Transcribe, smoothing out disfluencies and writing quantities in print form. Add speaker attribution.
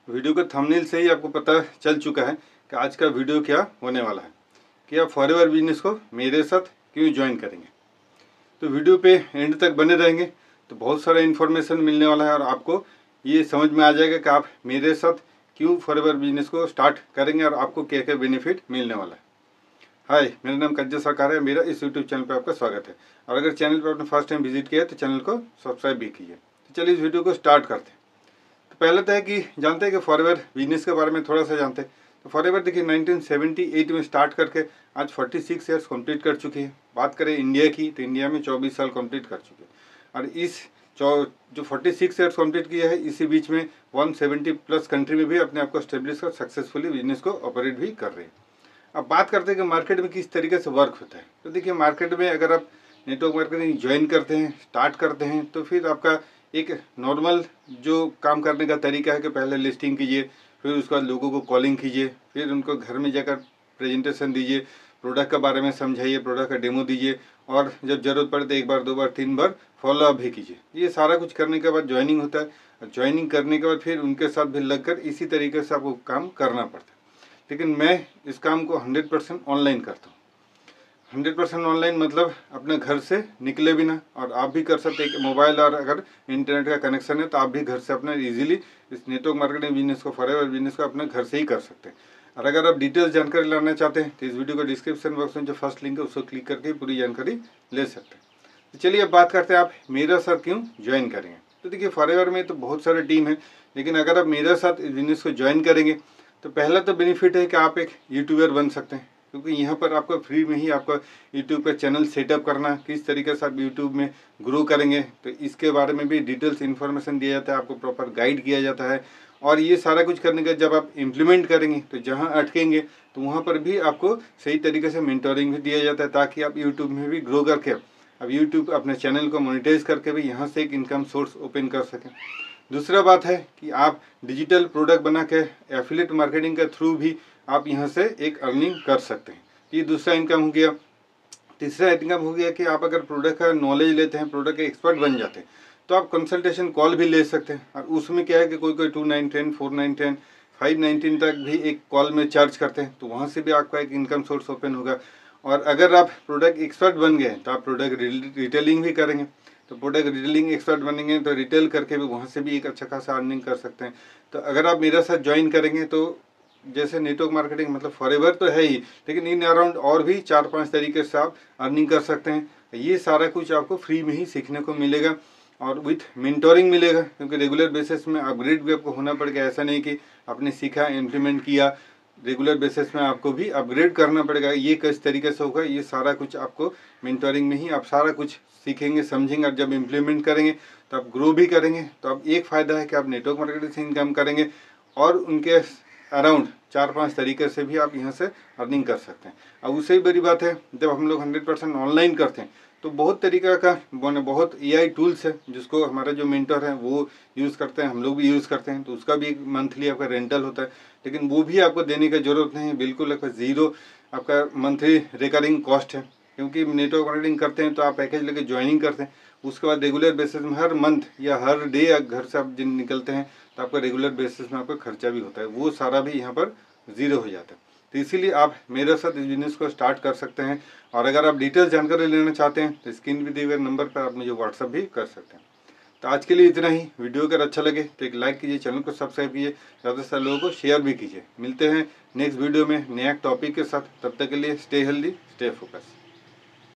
Speaker 1: Video के thumbnail से ही आपको पता चल चुका है कि आज का वीडियो क्या होने वाला है कि आप फॉरएवर बिजनेस को मेरे साथ क्यों ज्वाइन करेंगे। तो वीडियो पे एंड तक बने रहेंगे तो बहुत सारा इन्फॉर्मेशन मिलने वाला है और आपको ये समझ में आ जाएगा कि आप मेरे साथ क्यों फॉरएवर बिजनेस को स्टार्ट करेंगे और आपको क्या क्या बेनिफिट मिलने वाला है। हाय, मेरा नाम कंजय सरकार है। मेरा इस यूट्यूब चैनल पर आपका स्वागत है और अगर चैनल पर आपने फर्स्ट टाइम विजिट किया है तो चैनल को सब्सक्राइब भी कीजिए। तो चलिए इस वीडियो को स्टार्ट करते हैं। तो पहले तो है कि जानते हैं कि फॉरएवर बिजनेस के बारे में थोड़ा सा जानते हैं। तो फॉरएवर देखिए 1978 में स्टार्ट करके आज 46 ईयर्स कंप्लीट कर चुकी है। बात करें इंडिया की तो इंडिया में 24 साल कंप्लीट कर चुके हैं और इस जो 46 ईयर्स कंप्लीट किया है इसी बीच में 170 प्लस कंट्री में भी अपने आप को स्टेब्लिश कर सक्सेसफुली बिजनेस को ऑपरेट भी कर रहे हैं। अब बात करते हैं कि मार्केट में किस तरीके से वर्क होता है। तो देखिए मार्केट में अगर आप नेटवर्क मार्केटिंग ज्वाइन करते हैं, स्टार्ट करते हैं तो फिर आपका एक नॉर्मल जो काम करने का तरीका है कि पहले लिस्टिंग कीजिए, फिर उसके बाद लोगों को कॉलिंग कीजिए, फिर उनको घर में जाकर प्रेजेंटेशन दीजिए, प्रोडक्ट के बारे में समझाइए, प्रोडक्ट का डेमो दीजिए और जब जरूरत पड़े तो 1 बार 2 बार 3 बार फॉलो अप भी कीजिए। ये सारा कुछ करने के बाद ज्वाइनिंग होता है। ज्वाइनिंग करने के बाद फिर उनके साथ भी लगकर इसी तरीके से आपको काम करना पड़ता है। लेकिन मैं इस काम को 100% ऑनलाइन करता हूँ। 100% ऑनलाइन मतलब अपने घर से निकले बिना, और आप भी कर सकते हैं। मोबाइल और अगर इंटरनेट का कनेक्शन है तो आप भी घर से अपना इजीली इस नेटवर्क मार्केटिंग बिजनेस को, फॉरएवर बिजनेस को अपने घर से ही कर सकते हैं। और अगर आप डिटेल्स जानकारी लाना चाहते हैं तो इस वीडियो को डिस्क्रिप्शन बॉक्स में जो फर्स्ट लिंक है उसको क्लिक करके पूरी जानकारी ले सकते हैं। तो चलिए अब बात करते हैं आप मेरा साथ क्यों ज्वाइन करेंगे। तो देखिए फॉरएवर में तो बहुत सारे टीम है, लेकिन अगर आप मेरे साथ इस बिजनेस को ज्वाइन करेंगे तो पहला तो बेनिफिट है कि आप एक यूट्यूबर बन सकते हैं, क्योंकि यहाँ पर आपको फ्री में ही आपका यूट्यूब का चैनल सेटअप करना, किस तरीके से आप यूट्यूब में ग्रो करेंगे तो इसके बारे में भी डिटेल्स इन्फॉर्मेशन दिया जाता है, आपको प्रॉपर गाइड किया जाता है। और ये सारा कुछ करने का जब आप इम्प्लीमेंट करेंगे तो जहाँ अटकेंगे तो वहाँ पर भी आपको सही तरीके से मेंटोरिंग भी दिया जाता है, ताकि आप यूट्यूब में भी ग्रो करके अब यूट्यूब अपने चैनल को मोनेटाइज करके भी यहाँ से एक इनकम सोर्स ओपन कर सकें। दूसरा बात है कि आप डिजिटल प्रोडक्ट बना के एफिलिएट मार्केटिंग के थ्रू भी आप यहाँ से एक अर्निंग कर सकते हैं। ये दूसरा इनकम हो गया। तीसरा इनकम हो गया कि आप अगर प्रोडक्ट का नॉलेज लेते हैं, प्रोडक्ट के एक्सपर्ट बन जाते हैं तो आप कंसल्टेशन कॉल भी ले सकते हैं। और उसमें क्या है कि कोई 2910, 4910, 519 तक भी एक कॉल में चार्ज करते हैं, तो वहाँ से भी आपका एक इनकम सोर्स ओपन होगा। और अगर आप प्रोडक्ट एक्सपर्ट बन गए तो आप प्रोडक्ट रिटेलिंग भी करेंगे, तो प्रोडक्ट रिटेलिंग एक्सपर्ट बनेंगे तो रिटेल करके भी वहाँ से भी एक अच्छा खासा अर्निंग कर सकते हैं। तो अगर आप मेरे साथ ज्वाइन करेंगे तो जैसे नेटवर्क मार्केटिंग मतलब फॉरएवर तो है ही, लेकिन इन अराउंड और भी 4-5 तरीके से आप अर्निंग कर सकते हैं। ये सारा कुछ आपको फ्री में ही सीखने को मिलेगा और विथ मेंटोरिंग मिलेगा, क्योंकि रेगुलर बेसिस में अपग्रेड भी आपको होना पड़ेगा। ऐसा नहीं कि आपने सीखा, इम्प्लीमेंट किया, रेगुलर बेसिस में आपको भी अपग्रेड करना पड़ेगा। ये किस तरीके से होगा, ये सारा कुछ आपको मेंटोरिंग में ही आप सारा कुछ सीखेंगे, समझेंगे और जब इम्प्लीमेंट करेंगे तो आप ग्रो भी करेंगे। तो अब एक फ़ायदा है कि आप नेटवर्क मार्केटिंग से इनकम करेंगे और उनके अराउंड 4-5 तरीके से भी आप यहाँ से अर्निंग कर सकते हैं। अब उससे ही बड़ी बात है, जब हम लोग 100% ऑनलाइन करते हैं तो बहुत तरीका का बहुत AI टूल्स है जिसको हमारा जो मेंटर है वो यूज़ करते हैं, हम लोग भी यूज़ करते हैं। तो उसका भी एक मंथली आपका रेंटल होता है, लेकिन वो भी आपको देने की ज़रूरत नहीं है। बिल्कुल आपका ज़ीरो आपका मंथली रिकरिंग कॉस्ट है, क्योंकि नेटवर्क मार्केटिंग करते हैं तो आप पैकेज लेके ज्वाइनिंग करते हैं। उसके बाद रेगुलर बेसिस में हर मंथ या हर डे घर से आप जिन निकलते हैं तो आपका रेगुलर बेसिस में आपका खर्चा भी होता है, वो सारा भी यहाँ पर ज़ीरो हो जाता है। तो इसीलिए आप मेरे साथ इस बिजनेस को स्टार्ट कर सकते हैं। और अगर आप डिटेल्स जानकारी लेना चाहते हैं तो स्क्रीन पे दिए गए नंबर पर आप मुझे व्हाट्सअप भी कर सकते हैं। तो आज के लिए इतना ही। वीडियो अगर अच्छा लगे तो एक लाइक कीजिए, चैनल को सब्सक्राइब कीजिए, ज़्यादा से ज़्यादा लोगों को शेयर भी कीजिए। मिलते हैं नेक्स्ट वीडियो में नया टॉपिक के साथ। तब तक के लिए स्टे हेल्दी, स्टे फोकस।